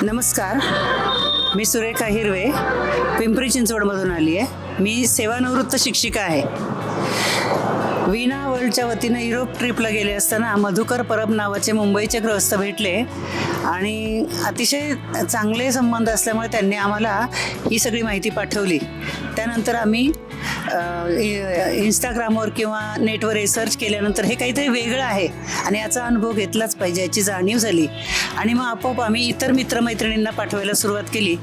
नमस्कार, मी सुरेखा हिरवे, पिंपरी चिंचवडमधून आली आहे. मी सेवानिवृत्त शिक्षिका आहे. वीणा वर्ल्डच्या वतीनं युरोप ट्रिपला गेले असताना मधुकर परब नावाचे मुंबईचे गृहस्थ भेटले आणि अतिशय चांगले संबंध असल्यामुळे त्यांनी आम्हाला ही सगळी माहिती पाठवली. त्यानंतर आम्ही इंस्टाग्रामवर किंवा नेटवर रिसर्च केल्यानंतर हे काहीतरी वेगळं आहे आणि याचा अनुभव घेतलाच पाहिजे याची जाणीव झाली आणि मग आपोआप आम्ही इतर मित्रमैत्रिणींना पाठवायला सुरुवात केली.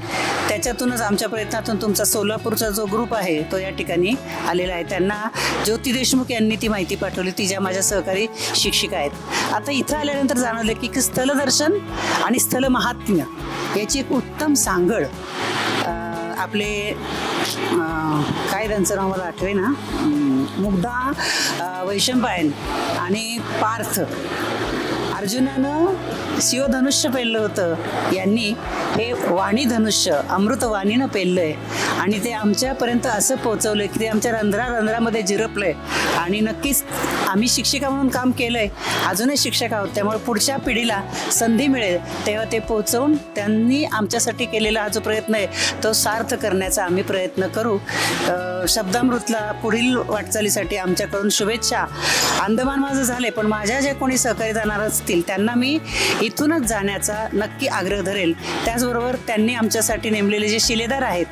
त्याच्यातूनच आमच्या प्रयत्नातून तुमचा सोलापूरचा जो ग्रुप आहे तो या ठिकाणी आलेला आहे. त्यांना ज्योती देशमुख यांनी ती माहिती पाठवली, ती ज्या माझ्या सहकारी शिक्षिका आहेत. आता इथं आल्यानंतर जाणवलं की स्थलदर्शन आणि स्थल महात्म्य याची एक उत्तम सांगड आपले काय त्यांचं नाव मला आठवे ना, मुग्धा वैशंपायन आणि पार्थ अर्जुनानं शिवधनुष्य पेललं होतं, यांनी हे वाणी धनुष्य अमृतवाणीनं पेललं आहे आणि ते आमच्यापर्यंत असं पोचवलं की ते आमच्या रंध्रामध्ये जिरपलं आहे. आणि नक्कीच आम्ही शिक्षिका म्हणून काम केलं आहे, अजूनही शिक्षक आहोत, त्यामुळे पुढच्या पिढीला संधी मिळेल तेव्हा ते पोचवून त्यांनी आमच्यासाठी केलेला हा जो प्रयत्न आहे तो सार्थ करण्याचा आम्ही प्रयत्न करू. शब्दामृतला पुढील वाटचालीसाठी आमच्याकडून शुभेच्छा. अंदमान माझं झाले, पण माझ्या जे कोणी सहकारी जाणार असतील त्यांना मी इथूनच जाण्याचा नक्की आग्रह धरेल. त्याचबरोबर त्यांनी आमच्यासाठी नेमलेले जे शिलेदार आहेत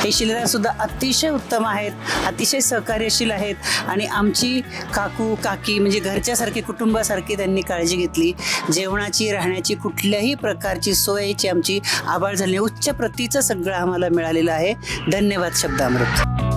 हे शिलेदार सुद्धा अतिशय उत्तम आहेत, अतिशय सहकार्यशील आहेत आणि आमची काकू काकी म्हणजे घरच्यासारखी कुटुंबासारखी त्यांनी काळजी घेतली. जेवणाची राहण्याची कुठल्याही प्रकारची सोयीची आमची आभाळ झाली. उच्च प्रतीचं सगळं आम्हाला मिळालेलं आहे. धन्यवाद शब्दामृत.